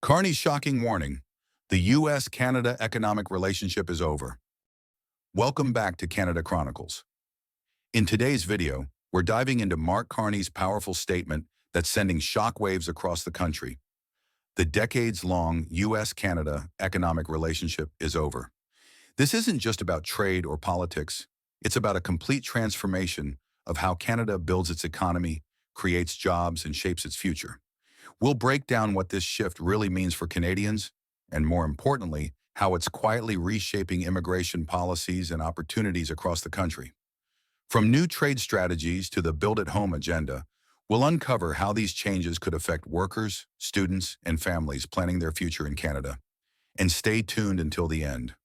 Carney's shocking warning: the U.S.-Canada economic relationship is over. Welcome back to Canada Chronicles. In today's video, we're diving into Mark Carney's powerful statement that's sending shockwaves across the country. The decades-long U.S.-Canada economic relationship is over. This isn't just about trade or politics. It's about a complete transformation of how Canada builds its economy, creates jobs, and shapes its future. We'll break down what this shift really means for Canadians, and more importantly, how it's quietly reshaping immigration policies and opportunities across the country. From new trade strategies to the build-at-home agenda, we'll uncover how these changes could affect workers, students, and families planning their future in Canada. And stay tuned until the end.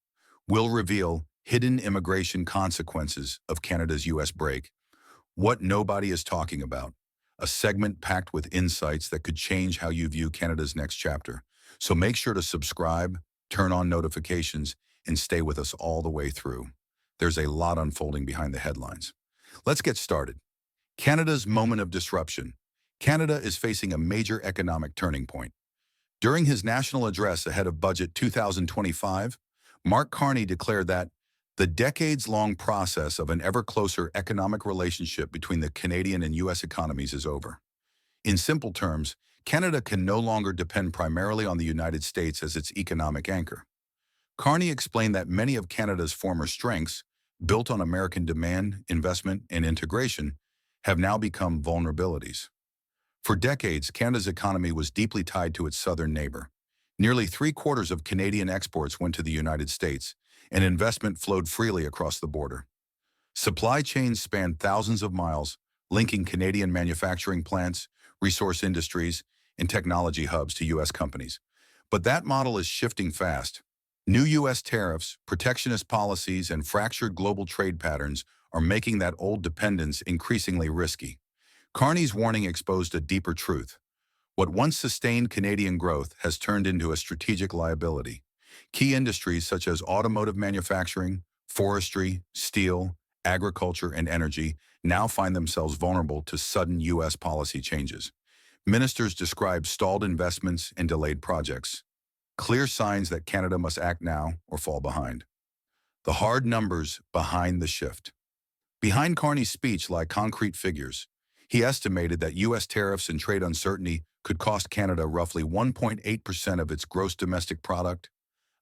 We'll reveal hidden immigration consequences of Canada's U.S. break, what nobody is talking about, a segment packed with insights that could change how you view Canada's next chapter. So make sure to subscribe, turn on notifications, and stay with us all the way through. There's a lot unfolding behind the headlines. Let's get started. Canada's moment of disruption. Canada is facing a major economic turning point. During his national address ahead of Budget 2025, Mark Carney declared that the decades-long process of an ever-closer economic relationship between the Canadian and U.S. economies is over. In simple terms, Canada can no longer depend primarily on the United States as its economic anchor. Carney explained that many of Canada's former strengths, built on American demand, investment, and integration, have now become vulnerabilities. For decades, Canada's economy was deeply tied to its southern neighbor. Nearly three-quarters of Canadian exports went to the United States, and investment flowed freely across the border. Supply chains spanned thousands of miles, linking Canadian manufacturing plants, resource industries, and technology hubs to U.S. companies. But that model is shifting fast. New U.S. tariffs, protectionist policies, and fractured global trade patterns are making that old dependence increasingly risky. Carney's warning exposed a deeper truth. What once sustained Canadian growth has turned into a strategic liability. Key industries such as automotive manufacturing, forestry, steel, agriculture, and energy now find themselves vulnerable to sudden U.S. policy changes. Ministers describe stalled investments and delayed projects. Clear signs that Canada must act now or fall behind. The hard numbers behind the shift. Behind Carney's speech lie concrete figures. He estimated that U.S. tariffs and trade uncertainty could cost Canada roughly 1.8% of its gross domestic product,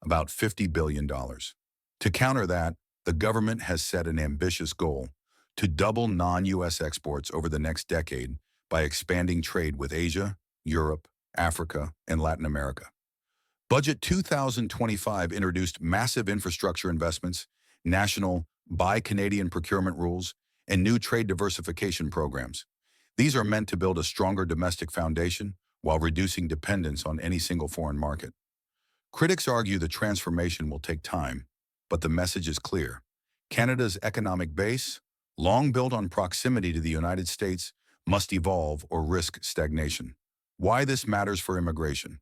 about $50 billion. To counter that, the government has set an ambitious goal to double non-U.S. exports over the next decade by expanding trade with Asia, Europe, Africa, and Latin America. Budget 2025 introduced massive infrastructure investments, national Buy Canadian procurement rules, and new trade diversification programs. These are meant to build a stronger domestic foundation while reducing dependence on any single foreign market. Critics argue the transformation will take time, but the message is clear. Canada's economic base, long built on proximity to the United States, must evolve or risk stagnation. Why this matters for immigration?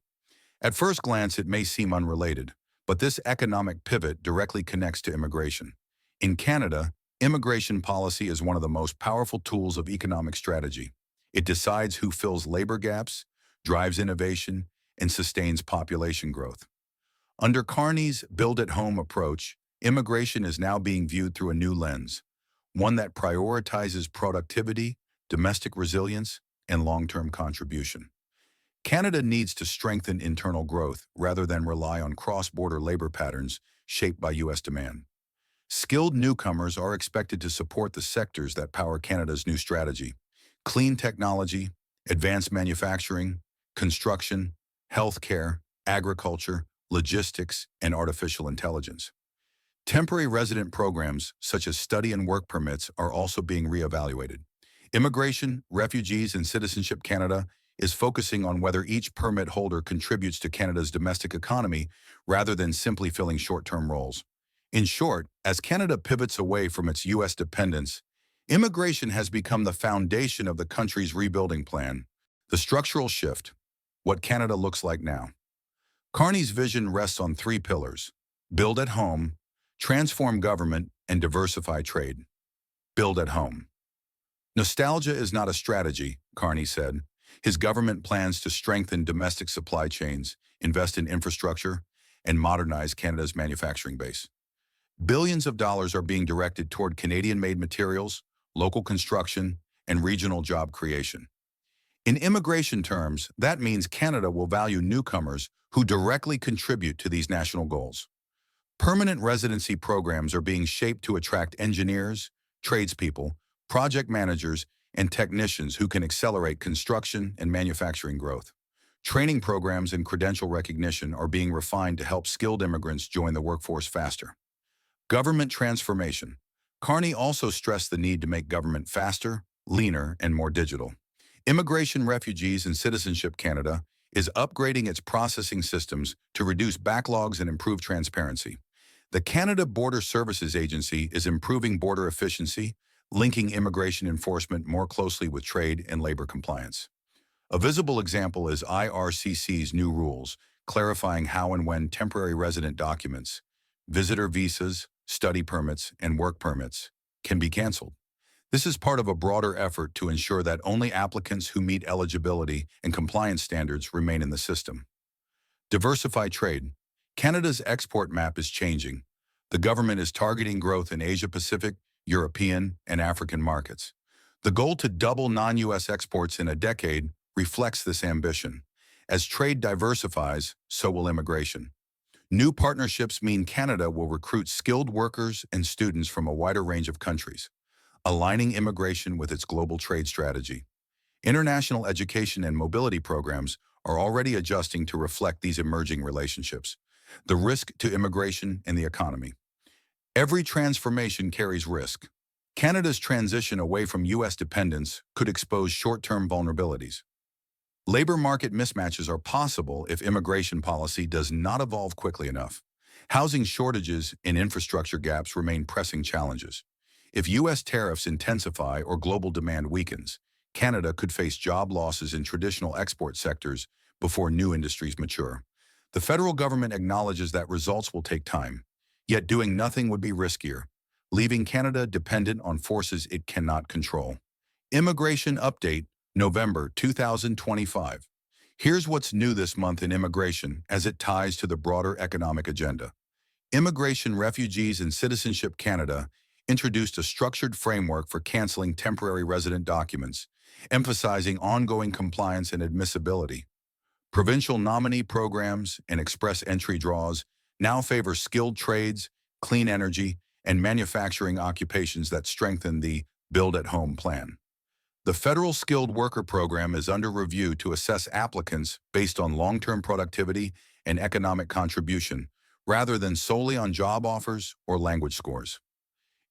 At first glance, it may seem unrelated, but this economic pivot directly connects to immigration. In Canada, immigration policy is one of the most powerful tools of economic strategy. It decides who fills labor gaps, drives innovation, and sustains population growth. Under Carney's build-at-home approach, immigration is now being viewed through a new lens, one that prioritizes productivity, domestic resilience, and long-term contribution. Canada needs to strengthen internal growth rather than rely on cross-border labor patterns shaped by U.S. demand. Skilled newcomers are expected to support the sectors that power Canada's new strategy: clean technology, advanced manufacturing, construction, healthcare, agriculture, logistics, and artificial intelligence. Temporary resident programs, such as study and work permits, are also being reevaluated. Immigration, Refugees, and Citizenship Canada is focusing on whether each permit holder contributes to Canada's domestic economy rather than simply filling short-term roles. In short, as Canada pivots away from its U.S. dependence, immigration has become the foundation of the country's rebuilding plan. The structural shift, what Canada looks like now. Carney's vision rests on three pillars: build at home, transform government, and diversify trade. Build at home. Nostalgia is not a strategy, Carney said. His government plans to strengthen domestic supply chains, invest in infrastructure, and modernize Canada's manufacturing base. Billions of dollars are being directed toward Canadian-made materials, local construction, and regional job creation. In immigration terms, that means Canada will value newcomers who directly contribute to these national goals. Permanent residency programs are being shaped to attract engineers, tradespeople, project managers, and technicians who can accelerate construction and manufacturing growth. Training programs and credential recognition are being refined to help skilled immigrants join the workforce faster. Government transformation. Carney also stressed the need to make government faster, leaner, and more digital. Immigration, Refugees, and Citizenship Canada is upgrading its processing systems to reduce backlogs and improve transparency. The Canada Border Services Agency is improving border efficiency, linking immigration enforcement more closely with trade and labor compliance. A visible example is IRCC's new rules, clarifying how and when temporary resident documents, visitor visas, study permits, and work permits can be canceled. This is part of a broader effort to ensure that only applicants who meet eligibility and compliance standards remain in the system. Diversify trade. Canada's export map is changing. The government is targeting growth in Asia-Pacific, European, and African markets. The goal to double non-U.S. exports in a decade reflects this ambition. As trade diversifies, so will immigration. New partnerships mean Canada will recruit skilled workers and students from a wider range of countries, aligning immigration with its global trade strategy. International education and mobility programs are already adjusting to reflect these emerging relationships. The risk to immigration and the economy. Every transformation carries risk. Canada's transition away from U.S. dependence could expose short-term vulnerabilities. Labor market mismatches are possible if immigration policy does not evolve quickly enough. Housing shortages and infrastructure gaps remain pressing challenges. If U.S. tariffs intensify or global demand weakens, Canada could face job losses in traditional export sectors before new industries mature. The federal government acknowledges that results will take time, yet doing nothing would be riskier, leaving Canada dependent on forces it cannot control. Immigration Update, November 2025. Here's what's new this month in immigration as it ties to the broader economic agenda. Immigration, Refugees, and Citizenship Canada introduced a structured framework for canceling temporary resident documents, emphasizing ongoing compliance and admissibility. Provincial nominee programs and express entry draws now favor skilled trades, clean energy, and manufacturing occupations that strengthen the Build-at-Home plan. The federal skilled worker program is under review to assess applicants based on long-term productivity and economic contribution, rather than solely on job offers or language scores.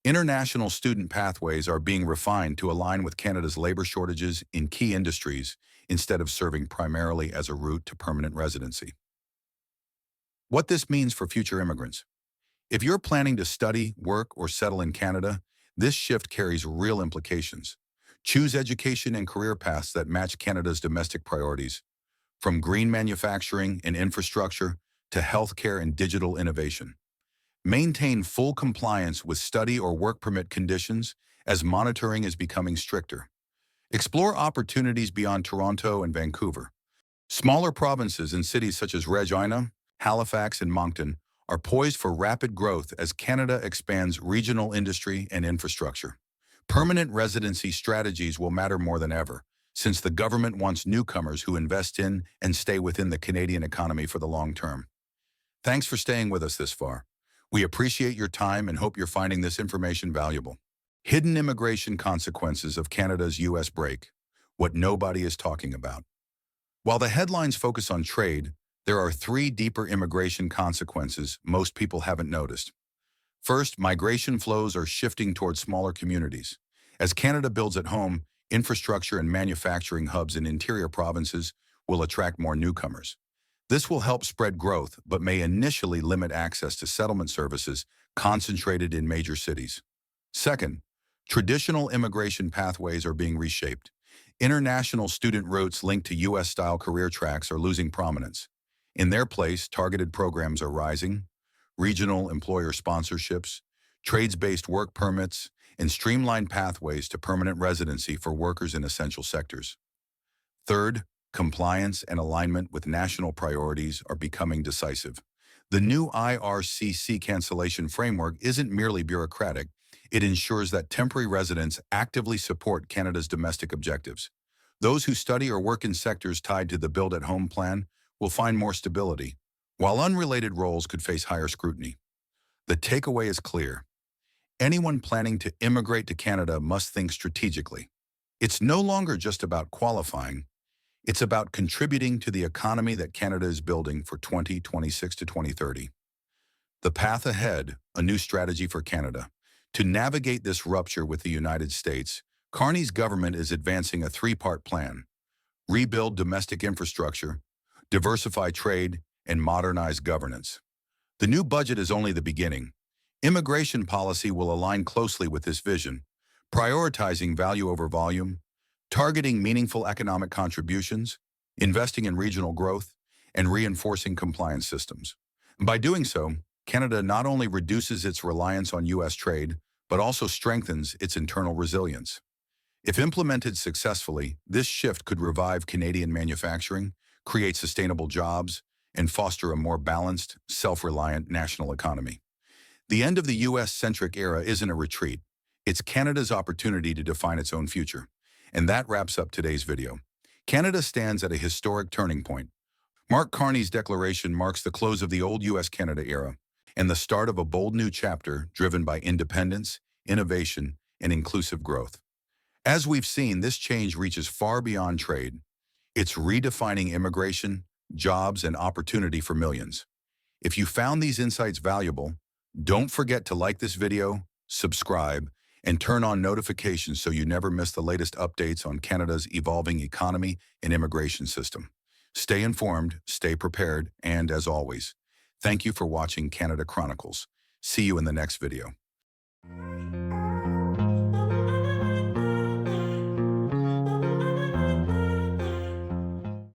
International student pathways are being refined to align with Canada's labor shortages in key industries instead of serving primarily as a route to permanent residency. What this means for future immigrants. If you're planning to study, work, or settle in Canada, this shift carries real implications. Choose education and career paths that match Canada's domestic priorities, from green manufacturing and infrastructure to healthcare and digital innovation. Maintain full compliance with study or work permit conditions as monitoring is becoming stricter. Explore opportunities beyond Toronto and Vancouver. Smaller provinces and cities such as Regina, Halifax, and Moncton are poised for rapid growth as Canada expands regional industry and infrastructure. Permanent residency strategies will matter more than ever, since the government wants newcomers who invest in and stay within the Canadian economy for the long term. Thanks for staying with us this far. We appreciate your time and hope you're finding this information valuable. Hidden immigration consequences of Canada's U.S. break, what nobody is talking about. While the headlines focus on trade, there are three deeper immigration consequences most people haven't noticed. First, migration flows are shifting towards smaller communities. As Canada builds at home, infrastructure and manufacturing hubs in interior provinces will attract more newcomers. This will help spread growth, but may initially limit access to settlement services concentrated in major cities. Second, traditional immigration pathways are being reshaped. International student routes linked to U.S.-style career tracks are losing prominence. In their place, targeted programs are rising, regional employer sponsorships, trades-based work permits, and streamlined pathways to permanent residency for workers in essential sectors. Third, compliance and alignment with national priorities are becoming decisive. The new IRCC cancellation framework isn't merely bureaucratic, it ensures that temporary residents actively support Canada's domestic objectives. Those who study or work in sectors tied to the Build at Home plan will find more stability, while unrelated roles could face higher scrutiny. The takeaway is clear. Anyone planning to immigrate to Canada must think strategically. It's no longer just about qualifying, it's about contributing to the economy that Canada is building for 2026 to 2030. The path ahead, a new strategy for Canada. To navigate this rupture with the United States, Carney's government is advancing a three-part plan: rebuild domestic infrastructure, diversify trade, and modernize governance. The new budget is only the beginning. Immigration policy will align closely with this vision, prioritizing value over volume, targeting meaningful economic contributions, investing in regional growth, and reinforcing compliance systems. By doing so, Canada not only reduces its reliance on U.S. trade, but also strengthens its internal resilience. If implemented successfully, this shift could revive Canadian manufacturing, create sustainable jobs, and foster a more balanced, self-reliant national economy. The end of the U.S.-centric era isn't a retreat. It's Canada's opportunity to define its own future. And that wraps up today's video. Canada stands at a historic turning point. Mark Carney's declaration marks the close of the old U.S.-Canada era and the start of a bold new chapter driven by independence, innovation, and inclusive growth. As we've seen, this change reaches far beyond trade. It's redefining immigration, jobs, and opportunity for millions. If you found these insights valuable, don't forget to like this video, subscribe, and turn on notifications so you never miss the latest updates on Canada's evolving economy and immigration system. Stay informed, stay prepared, and as always, thank you for watching Canada Chronicles. See you in the next video.